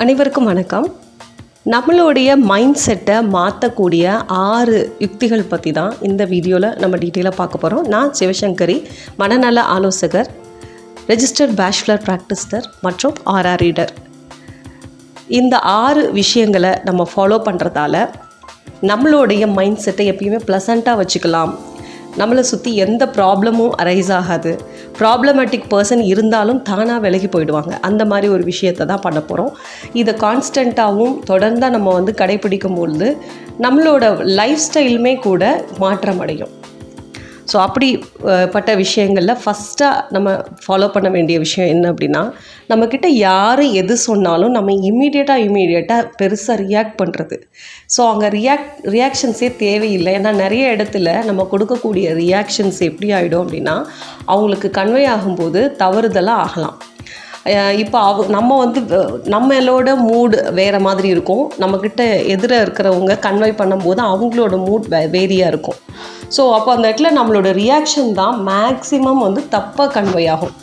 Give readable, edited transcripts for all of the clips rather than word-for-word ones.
அனைவருக்கும் வணக்கம். நம்மளுடைய மைண்ட் செட்டை மாற்றக்கூடிய 6 யுக்திகள் பற்றி தான் இந்த வீடியோவில் நம்ம டீட்டெயிலாக பார்க்க போகிறோம். நான் சிவசங்கரி, மனநல ஆலோசகர், ரெஜிஸ்டர்ட் பேச்சுலர் ப்ராக்டிஸ்டர் மற்றும் RR ரீடர். இந்த 6 விஷயங்களை நம்ம ஃபாலோ பண்ணுறதால நம்மளுடைய மைண்ட் செட்டை எப்பயுமே ப்ளசண்ட்டாக வச்சுக்கலாம். நம்மளை சுற்றி எந்த ப்ராப்ளமும் அரைஸ் ஆகாது. ப்ராப்ளமேட்டிக் பர்சன் இருந்தாலும் தானாக விலகி போயிடுவாங்க. அந்த மாதிரி ஒரு விஷயத்தை தான் பண்ண போகிறோம். இதை கான்ஸ்டண்ட்டாகவும் தொடர்ந்தால் நம்ம கடைப்பிடிக்கும் பொழுது நம்மளோட லைஃப் ஸ்டைலுமே கூட மாற்றம் அடையும். ஸோ அப்படிப்பட்ட விஷயங்களில் ஃபஸ்ட்டாக நம்ம ஃபாலோ பண்ண வேண்டிய விஷயம் என்ன அப்படின்னா, நம்மக்கிட்ட யார் எது சொன்னாலும் நம்ம இம்மீடியட்டாக பெருசாக ரியாக்ட் பண்ணுறது. ஸோ அங்கே ரியாக்ஷன்ஸே தேவையில்லை. ஏன்னா நிறைய இடத்துல நம்ம கொடுக்கக்கூடிய ரியாக்ஷன்ஸ் எப்படி ஆகிடும் அப்படின்னா, அவங்களுக்கு கன்வே ஆகும்போது தவறுதலாக ஆகலாம். இப்போ நம்மளோட மூடு வேறு மாதிரி இருக்கும். நம்மக்கிட்ட எதிர இருக்கிறவங்க கன்வே பண்ணும்போது அவங்களோட மூட் வேரியாக இருக்கும். ஸோ அப்போ அந்த இடத்துல நம்மளோட ரியாக்ஷன் தான் மேக்ஸிமம் தப்பாக கன்வே ஆகும்.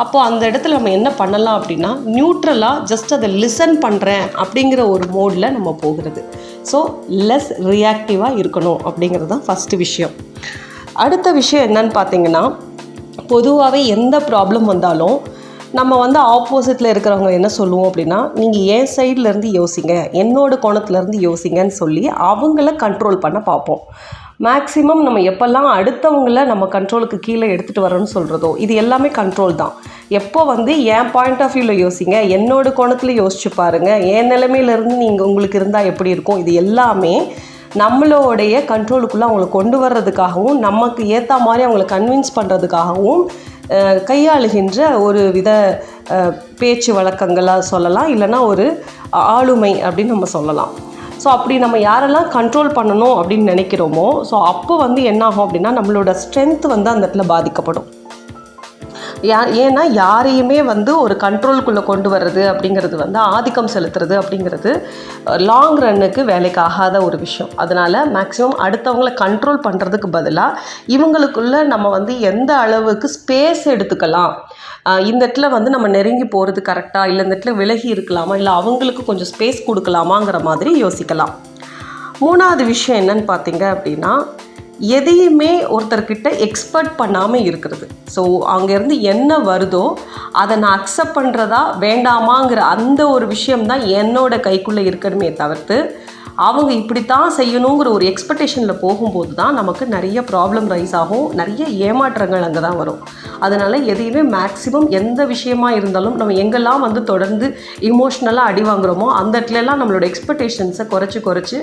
அப்போது அந்த இடத்துல நம்ம என்ன பண்ணலாம் அப்படின்னா, நியூட்ரலாக ஜஸ்ட் அதை லிசன் பண்ணுறேன் அப்படிங்கிற ஒரு மோடில் நம்ம போகிறது. ஸோ லெஸ் ரியாக்டிவாக இருக்கணும் அப்படிங்கிறது தான் ஃபஸ்ட்டு விஷயம். அடுத்த விஷயம் என்னன்னு பார்த்தீங்கன்னா, பொதுவாகவே எந்த ப்ராப்ளம் வந்தாலும் நம்ம ஆப்போசிட்டில் இருக்கிறவங்க என்ன சொல்லுவோம் அப்படின்னா, நீங்கள் என் சைட்லேருந்து யோசிங்க, என்னோட கோணத்துலேருந்து யோசிங்கன்னு சொல்லி அவங்கள கண்ட்ரோல் பண்ண பார்ப்போம். மேக்ஸிமம் நம்ம எப்போல்லாம் அடுத்தவங்கள நம்ம கண்ட்ரோலுக்கு கீழே எடுத்துகிட்டு வரோன்னு சொல்கிறதோ, இது எல்லாமே கண்ட்ரோல் தான். எப்போ என் பாயிண்ட் ஆஃப் வியூவில் யோசிங்க, என்னோட கோணத்தில் யோசிச்சு பாருங்கள், என் நிலைமையிலேருந்து உங்களுக்கு இருந்தால் எப்படி இருக்கும், இது எல்லாமே நம்மளோடைய கண்ட்ரோலுக்குள்ளே அவங்கள கொண்டு வர்றதுக்காகவும் நமக்கு ஏற்ற மாதிரி அவங்கள கன்வின்ஸ் பண்ணுறதுக்காகவும் கையாளுகின்ற ஒரு வித பேச்சு வழக்கங்களாக சொல்லலாம், இல்லைனா ஒரு ஆளுமை அப்படின்னு நம்ம சொல்லலாம். ஸோ அப்படி நம்ம யாரெல்லாம் கண்ட்ரோல் பண்ணணும் அப்படின்னு நினைக்கிறோமோ, ஸோ அப்போ என்ன ஆகும் அப்படின்னா, நம்மளோட ஸ்ட்ரென்த் அந்த இடத்துல பாதிக்கப்படும். ஏன்னா யாரையுமே ஒரு கண்ட்ரோலுக்குள்ளே கொண்டு வர்றது அப்படிங்கிறது ஆதிக்கம் செலுத்துறது அப்படிங்கிறது லாங் ரன்னுக்கு வேலைக்கு ஆகாத ஒரு விஷயம். அதனால் மேக்ஸிமம் அடுத்தவங்களை கண்ட்ரோல் பண்ணுறதுக்கு பதிலாக இவங்களுக்குள்ளே நம்ம எந்த அளவுக்கு ஸ்பேஸ் எடுத்துக்கலாம், இந்த இடத்துல நம்ம நெருங்கி போகிறது கரெக்டாக, இல்லை இந்த இடத்துல விலகி இருக்கலாமா, இல்லை அவங்களுக்கு கொஞ்சம் ஸ்பேஸ் கொடுக்கலாமாங்கிற மாதிரி யோசிக்கலாம். 3வது விஷயம் என்னன்னு பார்த்தீங்க அப்படின்னா, எதையுமே ஒருத்தர்கிட்ட எக்ஸ்பெக்ட் பண்ணாமல் இருக்கிறது. ஸோ அங்கேருந்து என்ன வருதோ அதை நான் அக்செப்ட் பண்ணுறதா வேண்டாமாங்கிற அந்த ஒரு விஷயம்தான் என்னோட கைக்குள்ளே இருக்கணுமே தவிர்த்து, அவங்க இப்படித்தான் செய்யணுங்கிற ஒரு எக்ஸ்பெக்டேஷனில் போகும்போது தான் நமக்கு நிறைய ப்ராப்ளம் ரைஸ் ஆகும், நிறைய ஏமாற்றங்கள் அங்கே தான் வரும். அதனால் எதையுமே மேக்ஸிமம் எந்த விஷயமா இருந்தாலும் நம்ம எங்கெல்லாம் தொடர்ந்து இமோஷ்னலாக அடி வாங்குகிறோமோ அந்த இடத்துலலாம் நம்மளோட எக்ஸ்பெக்டேஷன்ஸை குறைச்சி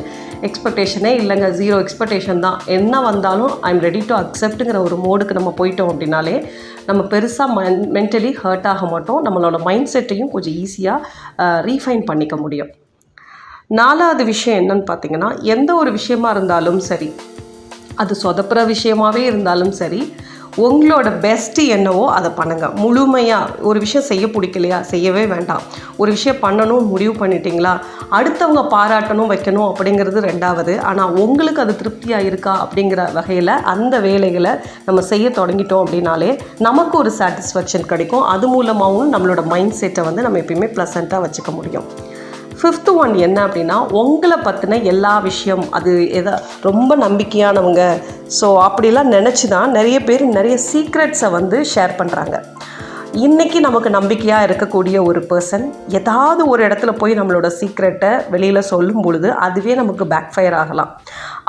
எக்ஸ்பெக்டேஷனே இல்லைங்க, 0 எக்ஸ்பெக்டேஷன் தான், என்ன வந்தாலும் ஐ எம் ரெடி டு அக்செப்ட்டுங்கிற ஒரு மோடுக்கு நம்ம போயிட்டோம் அப்படின்னாலே நம்ம பெருசாக மென்டலி ஹர்ட் ஆக மாட்டோம். நம்மளோட மைண்ட் செட்டையும் கொஞ்சம் ஈஸியாக ரீஃபைன் பண்ணிக்க முடியும். 4வது விஷயம் என்னன்னு பார்த்தீங்கன்னா, எந்த ஒரு விஷயமா இருந்தாலும் சரி, அது சொதப்புற விஷயமாகவே இருந்தாலும் சரி, உங்களோட பெஸ்ட்டு என்னவோ அதை பண்ணுங்கள். முழுமையாக ஒரு விஷயம் செய்ய பிடிக்கலையா, செய்யவே வேண்டாம். ஒரு விஷயம் பண்ணணும் முடிவு பண்ணிட்டீங்களா, அடுத்தவங்க பாராட்டணும் வைக்கணும் அப்படிங்கிறது 2வது. ஆனால் உங்களுக்கு அது திருப்தியாக இருக்கா அப்படிங்கிற வகையில் அந்த வேலைகளை நம்ம செய்ய தொடங்கிட்டோம் அப்படின்னாலே நமக்கு ஒரு சாட்டிஸ்ஃபேக்ஷன் கிடைக்கும். அது மூலமாகவும் நம்மளோட மைண்ட் செட்டை நம்ம எப்பயுமே ப்ளசண்ட்டாக வச்சுக்க முடியும். 5th ஒன் என்ன அப்படின்னா, உங்களை பற்றின எல்லா விஷயம், அது ரொம்ப நம்பிக்கையானவங்க, ஸோ அப்படிலாம் நினச்சி தான் நிறைய பேர் நிறைய சீக்ரெட்ஸை ஷேர் பண்ணுறாங்க. இன்றைக்கி நமக்கு நம்பிக்கையாக இருக்கக்கூடிய ஒரு பர்சன் ஏதாவது ஒரு இடத்துல போய் நம்மளோட சீக்ரெட்டை வெளியில் சொல்லும் பொழுது அதுவே நமக்கு பேக் ஃபயர் ஆகலாம்.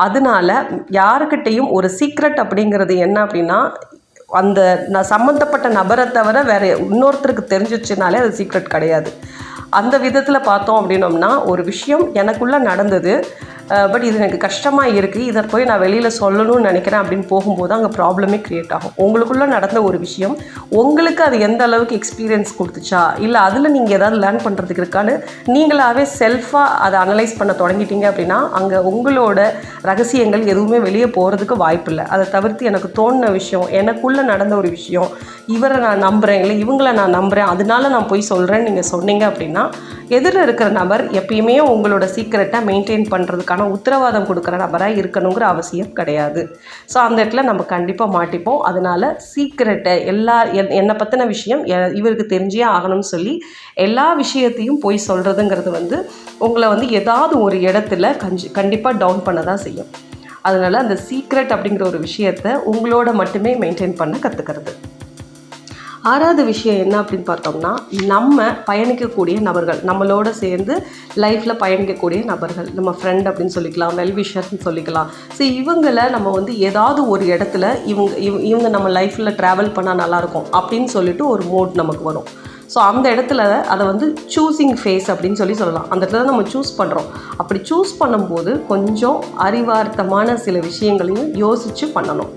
அதனால் யாருக்கிட்டேயும் ஒரு சீக்ரெட் அப்படிங்கிறது என்ன அப்படின்னா, அந்த சம்மந்தப்பட்ட நபரை தவிர வேறு இன்னொருத்தருக்கு தெரிஞ்சிச்சுனாலே அது சீக்ரெட் கிடையாது. அந்த விதத்தில் பார்த்தோம் அப்படின்னோம்னா, ஒரு விஷயம் எனக்குள்ளே நடந்தது, பட் இது எனக்கு கஷ்டமாக இருக்குது, இதை போய் நான் வெளியில் சொல்லணும்னு நினைக்கிறேன் அப்படின்னு போகும்போது அங்கே ப்ராப்ளமே க்ரியேட் ஆகும். உங்களுக்குள்ளே நடந்த ஒரு விஷயம் உங்களுக்கு அது எந்த அளவுக்கு எக்ஸ்பீரியன்ஸ் கொடுத்துச்சா, இல்லை அதில் நீங்கள் ஏதாவது லேர்ன் பண்ணுறதுக்கு இருக்கான்னு நீங்களாகவே செல்ஃபாக அதை அனலைஸ் பண்ண தொடங்கிட்டீங்க அப்படின்னா அங்கே உங்களோட ரகசியங்கள் எதுவுமே வெளியே போகிறதுக்கு வாய்ப்பு இல்லை. அதை தவிர்த்து எனக்கு தோணின விஷயம், எனக்குள்ளே நடந்த ஒரு விஷயம், இவரை நான் நம்புகிறேன், இல்லை இவங்களை நான் நம்புகிறேன், அதனால நான் போய் சொல்கிறேன்னு நீங்கள் சொன்னீங்க அப்படின்னா எதிரில் இருக்கிற நபர் எப்பயுமே உங்களோட சீக்ரெட்டை மெயின்டைன் பண்ணுறதுக்கான அதுக்கான உத்தரவாதம் கொடுக்குற நபராக இருக்கணுங்கிற அவசியம் கிடையாது. ஸோ அந்த இடத்துல நம்ம கண்டிப்பாக மாட்டிப்போம். அதனால் சீக்ரெட்டை என்னை பற்றின விஷயம் இவருக்கு தெரிஞ்சே ஆகணும்னு சொல்லி எல்லா விஷயத்தையும் போய் சொல்கிறதுங்கிறது வந்து உங்களை வந்து ஏதாவது ஒரு இடத்துல கண்டிப்பாக டவுன் பண்ண தான் செய்யும். அதனால் அந்த சீக்ரெட் அப்படிங்கிற ஒரு விஷயத்தை உங்களோட மட்டுமே மெயின்டைன் பண்ண கற்றுக்கிறது. 6வது விஷயம் என்ன அப்படின்னு பார்த்தோம்னா, நம்ம பயணிக்கக்கூடிய நபர்கள், நம்மளோட சேர்ந்து லைஃப்பில் பயணிக்கக்கூடிய நபர்கள், நம்ம ஃப்ரெண்ட் அப்படின்னு சொல்லிக்கலாம், வெல்விஷர்னு சொல்லிக்கலாம். ஸோ இவங்களை நம்ம வந்து ஏதாவது ஒரு இடத்துல இவங்க நம்ம லைஃப்பில் ட்ராவல் பண்ணால் நல்லாயிருக்கும் அப்படின்னு சொல்லிட்டு ஒரு மோட் நமக்கு வரும். ஸோ அந்த இடத்துல அதை வந்து சூஸிங் ஃபேஸ் அப்படின்னு சொல்லலாம். அந்த இடத்துல நம்ம சூஸ் பண்ணுறோம். அப்படி சூஸ் பண்ணும்போது கொஞ்சம் அறிவார்த்தமான சில விஷயங்களையும் யோசித்து பண்ணணும்.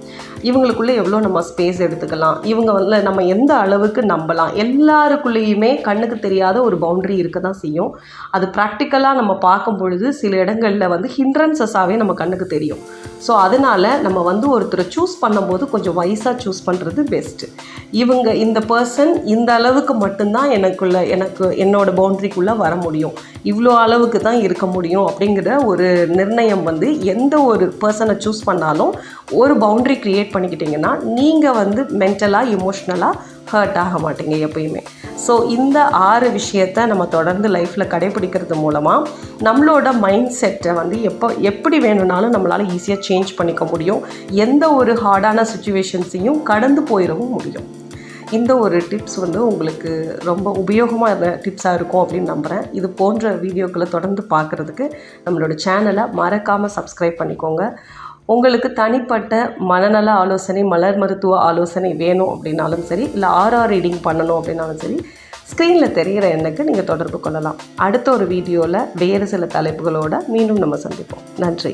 இவங்களுக்குள்ளே எவ்வளோ நம்ம ஸ்பேஸ் எடுத்துக்கலாம், இவங்க வந்து நம்ம எந்த அளவுக்கு நம்பலாம், எல்லாருக்குள்ளேயுமே கண்ணுக்கு தெரியாத ஒரு பவுண்ட்ரி இருக்க தான் செய்யும். அது ப்ராக்டிக்கலாக நம்ம பார்க்கும் பொழுது சில இடங்களில் வந்து ஹிண்ட்ரன்சஸாகவே நம்ம கண்ணுக்கு தெரியும். ஸோ அதனால் நம்ம வந்து ஒருத்தரை சூஸ் பண்ணும்போது கொஞ்சம் வைஸாக சூஸ் பண்ணுறது பெஸ்ட்டு. இந்த பர்சன் இந்த அளவுக்கு மட்டும்தான் என்னோட பவுண்ட்ரிக்குள்ளே வர முடியும், இவ்வளோ அளவுக்கு தான் இருக்க முடியும் அப்படிங்கிற ஒரு நிர்ணயம் வந்து எந்த ஒரு பர்சனை சூஸ் பண்ணாலும் ஒரு பவுண்ட்ரி க்ரியேட் பண்ணிக்கிட்டிங்கன்னா நீங்கள் வந்து மென்டலாக எமோஷ்னலாக ஹர்ட் ஆக மாட்டீங்க எப்பயுமே. ஸோ இந்த 6 விஷயத்தை நம்ம தொடர்ந்து லைஃப்பில் கடைபிடிக்கிறது மூலமாக நம்மளோட மைண்ட் செட்டை வந்து எப்படி வேணும்னாலும் நம்மளால் ஈஸியாக சேஞ்ச் பண்ணிக்க முடியும். எந்த ஒரு ஹார்டான சுச்சுவேஷன்ஸையும் கடந்து போயிடவும் முடியும். இந்த ஒரு டிப்ஸ் வந்து உங்களுக்கு ரொம்ப உபயோகமாக டிப்ஸாக இருக்கும் அப்படின்னு நம்புகிறேன். இது போன்ற வீடியோக்களை தொடர்ந்து பார்க்குறதுக்கு நம்மளோட சேனலை மறக்காமல் சப்ஸ்கிரைப் பண்ணிக்கோங்க. உங்களுக்கு தனிப்பட்ட மனநல ஆலோசனை, மலர் மருத்துவ ஆலோசனை வேணும் அப்படின்னாலும் சரி, இல்லை ஆர்ஆர் ரீடிங் பண்ணணும் அப்படின்னாலும் சரி, ஸ்க்ரீனில் தெரிகிற எண்ணுக்கு நீங்கள் தொடர்பு கொள்ளலாம். அடுத்த ஒரு வீடியோவில் வேறு சில தலைப்புகளோடு மீண்டும் நம்ம சந்திப்போம். நன்றி.